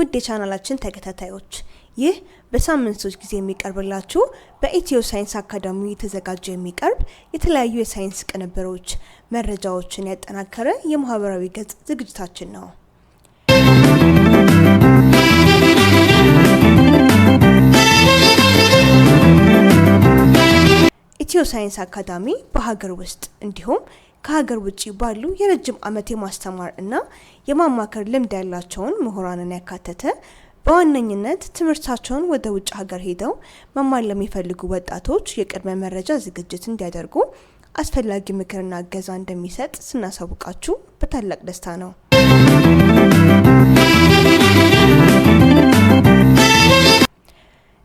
ውድ የቻናላችን ተከታታዮች ይህ በሳምንት 3 ጊዜ የሚቀርብላችሁ በኢትዮ ሳይንስ አካዳሚ የተዘጋጀ የሚቀርብ የተለያዩ የሳይንስ ቅንብሮች መረጃዎችን ያጠናከረ የማህበራዊ ገጽ ዝግጅታችን ነው። ኢትዮ ሳይንስ አካዳሚ በሀገር ውስጥ እንዲሁም ከሀገር ውጪ ባሉ የረጅም ዓመት የማስተማር እና የማማከር ልምድ ያላቸውን ምሁራንን ያካተተ በዋነኝነት ትምህርታቸውን ወደ ውጭ ሀገር ሄደው መማር ለሚፈልጉ ወጣቶች የቅድመ መረጃ ዝግጅት እንዲያደርጉ አስፈላጊ ምክርና እገዛ እንደሚሰጥ ስናሳውቃችሁ በታላቅ ደስታ ነው።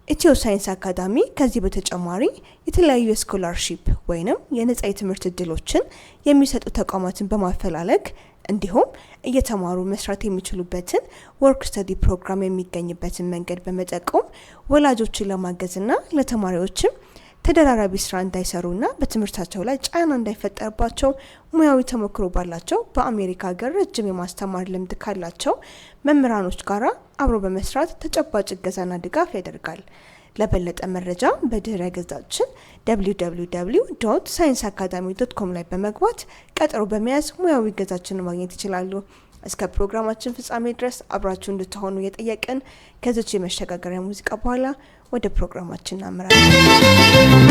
ኢትዮ ሳይንስ አካዳሚ ከዚህ በተጨማሪ የተለያዩ የስኮላርሺፕ ወይንም የነጻ የትምህርት እድሎችን የሚሰጡ ተቋማትን በማፈላለግ እንዲሁም እየተማሩ መስራት የሚችሉበትን ወርክ ስተዲ ፕሮግራም የሚገኝበትን መንገድ በመጠቆም ወላጆችን ለማገዝና ለተማሪዎችም ተደራራቢ ስራ እንዳይሰሩና በትምህርታቸው ላይ ጫና እንዳይፈጠርባቸው ሙያዊ ተሞክሮ ባላቸው በአሜሪካ ሀገር ረጅም የማስተማር ልምድ ካላቸው መምህራኖች ጋራ አብሮ በመስራት ተጨባጭ እገዛና ድጋፍ ያደርጋል። ለበለጠ መረጃ በድህረ ገጻችን www.scienceacademy.com ላይ በመግባት ቀጠሮ በመያዝ ሙያዊ እገዛችንን ማግኘት ይችላሉ። እስከ ፕሮግራማችን ፍጻሜ ድረስ አብራችሁ እንድትሆኑ የጠየቅን ከዚች የመሸጋገሪያ ሙዚቃ በኋላ ወደ ፕሮግራማችን እናመራለን።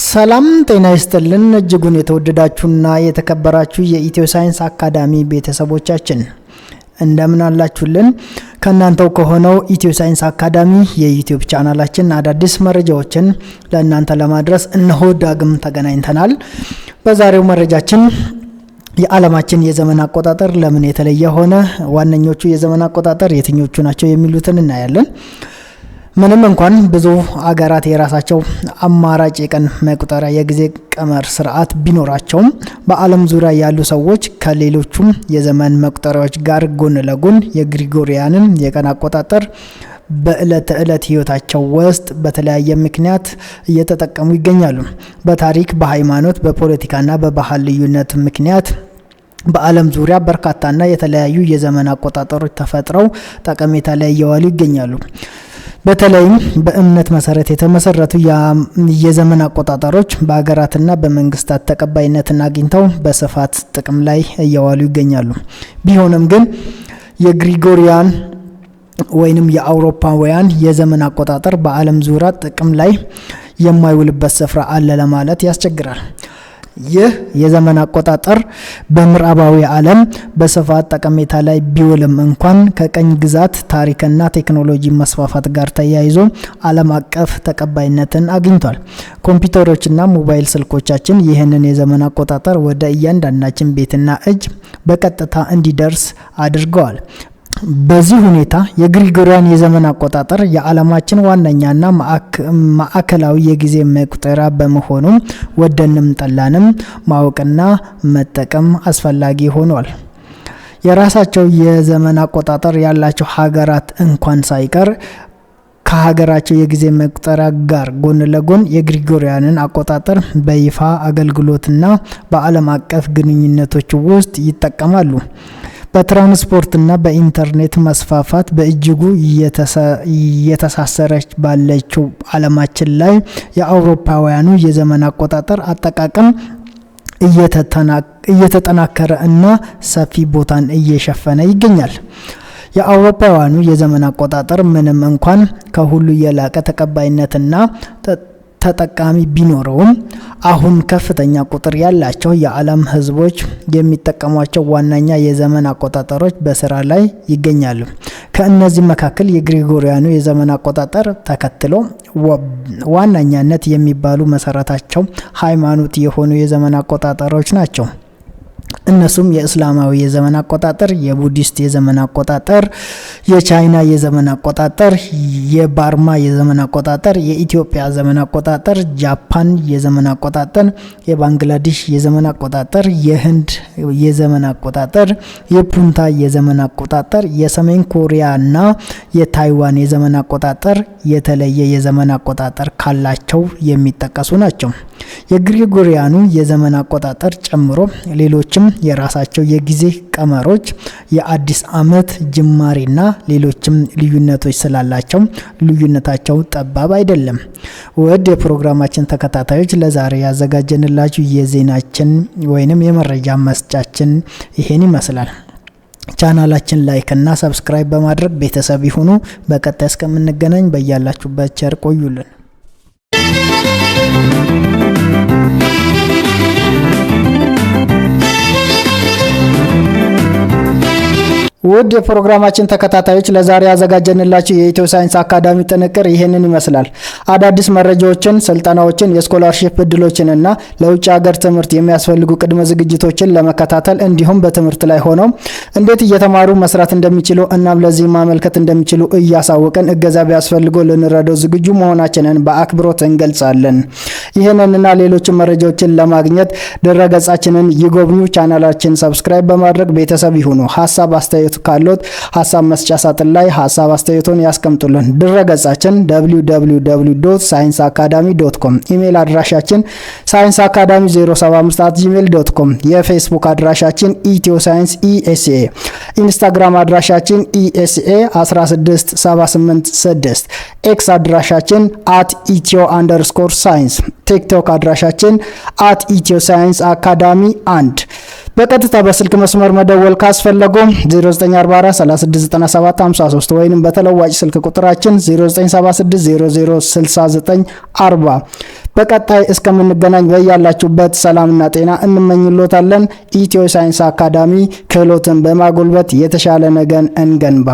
ሰላም ጤና ይስጥልን። እጅጉን የተወደዳችሁና የተከበራችሁ የኢትዮ ሳይንስ አካዳሚ ቤተሰቦቻችን እንደምን አላችሁልን? ከናንተው ከሆነው ኢትዮ ሳይንስ አካዳሚ የዩቲዩብ ቻናላችን አዳዲስ መረጃዎችን ለእናንተ ለማድረስ እነሆ ዳግም ተገናኝተናል። በዛሬው መረጃችን የዓለማችን የዘመን አቆጣጠር ለምን የተለየ ሆነ፣ ዋነኞቹ የዘመን አቆጣጠር የትኞቹ ናቸው የሚሉትን እናያለን። ምንም እንኳን ብዙ አገራት የራሳቸው አማራጭ የቀን መቁጠሪያ የጊዜ ቀመር ስርዓት ቢኖራቸውም በዓለም ዙሪያ ያሉ ሰዎች ከሌሎቹም የዘመን መቁጠሪያዎች ጋር ጎን ለጎን የግሪጎሪያንን የቀን አቆጣጠር በዕለት ተዕለት ህይወታቸው ውስጥ በተለያየ ምክንያት እየተጠቀሙ ይገኛሉ። በታሪክ፣ በሃይማኖት፣ በፖለቲካና በባህል ልዩነት ምክንያት በዓለም ዙሪያ በርካታና የተለያዩ የዘመን አቆጣጠሮች ተፈጥረው ጠቀሜታ ላይ እየዋሉ ይገኛሉ። በተለይም በእምነት መሰረት የተመሰረቱ የዘመን አቆጣጠሮች በአገራትና በመንግስታት ተቀባይነትን አግኝተው በስፋት ጥቅም ላይ እየዋሉ ይገኛሉ። ቢሆንም ግን የግሪጎሪያን ወይንም የአውሮፓውያን የዘመን አቆጣጠር በዓለም ዙሪያ ጥቅም ላይ የማይውልበት ስፍራ አለ ለማለት ያስቸግራል። ይህ የዘመን አቆጣጠር በምዕራባዊ ዓለም በስፋት ጠቀሜታ ላይ ቢውልም እንኳን ከቀኝ ግዛት ታሪክና ቴክኖሎጂ መስፋፋት ጋር ተያይዞ ዓለም አቀፍ ተቀባይነትን አግኝቷል። ኮምፒውተሮችና ሞባይል ስልኮቻችን ይህንን የዘመን አቆጣጠር ወደ እያንዳንዳችን ቤትና እጅ በቀጥታ እንዲደርስ አድርገዋል። በዚህ ሁኔታ የግሪጎሪያን የዘመን አቆጣጠር የዓለማችን ዋነኛና ማዕከላዊ የጊዜ መቁጠሪያ በመሆኑ ወደንም ጠላንም ማወቅና መጠቀም አስፈላጊ ሆኗል። የራሳቸው የዘመን አቆጣጠር ያላቸው ሀገራት እንኳን ሳይቀር ከሀገራቸው የጊዜ መቁጠሪያ ጋር ጎን ለጎን የግሪጎሪያንን አቆጣጠር በይፋ አገልግሎትና በዓለም አቀፍ ግንኙነቶች ውስጥ ይጠቀማሉ። በትራንስፖርትና በኢንተርኔት መስፋፋት በእጅጉ እየተሳሰረች ባለችው ዓለማችን ላይ የአውሮፓውያኑ የዘመን አቆጣጠር አጠቃቀም እየተጠናከረ እና ሰፊ ቦታን እየሸፈነ ይገኛል። የአውሮፓውያኑ የዘመን አቆጣጠር ምንም እንኳን ከሁሉ የላቀ ተቀባይነትና ተጠቃሚ ቢኖረውም አሁን ከፍተኛ ቁጥር ያላቸው የዓለም ህዝቦች የሚጠቀሟቸው ዋነኛ የዘመን አቆጣጠሮች በስራ ላይ ይገኛሉ። ከእነዚህ መካከል የግሪጎሪያኑ የዘመን አቆጣጠር ተከትሎ ዋነኛነት የሚባሉ መሰረታቸው ሃይማኖት የሆኑ የዘመን አቆጣጠሮች ናቸው። እነሱም የእስላማዊ የዘመን አቆጣጠር፣ የቡዲስት የዘመን አቆጣጠር፣ የቻይና የዘመን አቆጣጠር፣ የባርማ የዘመን አቆጣጠር፣ የኢትዮጵያ ዘመን አቆጣጠር፣ ጃፓን የዘመን አቆጣጠር፣ የባንግላዴሽ የዘመን አቆጣጠር፣ የህንድ የዘመን አቆጣጠር፣ የፑንታ የዘመን አቆጣጠር፣ የሰሜን ኮሪያና የታይዋን የዘመን አቆጣጠር የተለየ የዘመን አቆጣጠር ካላቸው የሚጠቀሱ ናቸው። የግሪጎሪያኑ የዘመን አቆጣጠር ጨምሮ ሌሎችም የራሳቸው የጊዜ ቀመሮች፣ የአዲስ ዓመት ጅማሬና ሌሎችም ልዩነቶች ስላላቸው ልዩነታቸው ጠባብ አይደለም። ውድ የፕሮግራማችን ተከታታዮች ለዛሬ ያዘጋጀንላችሁ የዜናችን ወይንም የመረጃ መስጫችን ይሄን ይመስላል። ቻናላችን ላይክ እና ሰብስክራይብ በማድረግ ቤተሰብ ይሁኑ። በቀጣይ እስከምንገናኝ በያላችሁበት ቸር ቆዩልን። ውድ የፕሮግራማችን ተከታታዮች ለዛሬ ያዘጋጀንላችሁ የኢትዮ ሳይንስ አካዳሚ ጥንቅር ይሄንን ይመስላል። አዳዲስ መረጃዎችን፣ ስልጠናዎችን፣ የስኮላርሺፕ እድሎችንና ለውጭ ሀገር ትምህርት የሚያስፈልጉ ቅድመ ዝግጅቶችን ለመከታተል እንዲሁም በትምህርት ላይ ሆነው እንዴት እየተማሩ መስራት እንደሚችሉ እናም ለዚህ ማመልከት እንደሚችሉ እያሳወቀን እገዛ ቢያስፈልገው ልንረዳው ዝግጁ መሆናችንን በአክብሮት እንገልጻለን። ይሄንንና ሌሎችን መረጃዎችን ለማግኘት ድረገጻችንን ይጎብኙ። ቻናላችን ሰብስክራይብ በማድረግ ቤተሰብ ይሁኑ። ሀሳብ አስተያየት ካሎት ሀሳብ መስጫ ሳጥን ላይ ሀሳብ አስተያየቶን ያስቀምጡልን። ድረገጻችን www.scienceacademy.com፣ ኢሜል አድራሻችን scienceacademy075@gmail.com፣ የፌስቡክ አድራሻችን ኢትዮሳይንስ ኢኤስኤ፣ ኢንስታግራም አድራሻችን ኢኤስኤ16786፣ ኤክስ አድራሻችን @etio_science፣ ቲክቶክ አድራሻችን @ኢትዮሳይንስ አካዳሚ 1። በቀጥታ በስልክ መስመር መደወል ካስፈለገው 0944369753 ወይንም በተለዋጭ ስልክ ቁጥራችን 0976006940። በቀጣይ እስከምንገናኝ በያላችሁበት ሰላምና ጤና እንመኝሎታለን። ኢትዮ ሳይንስ አካዳሚ ክህሎትን በማጎልበት የተሻለ ነገን እንገንባ።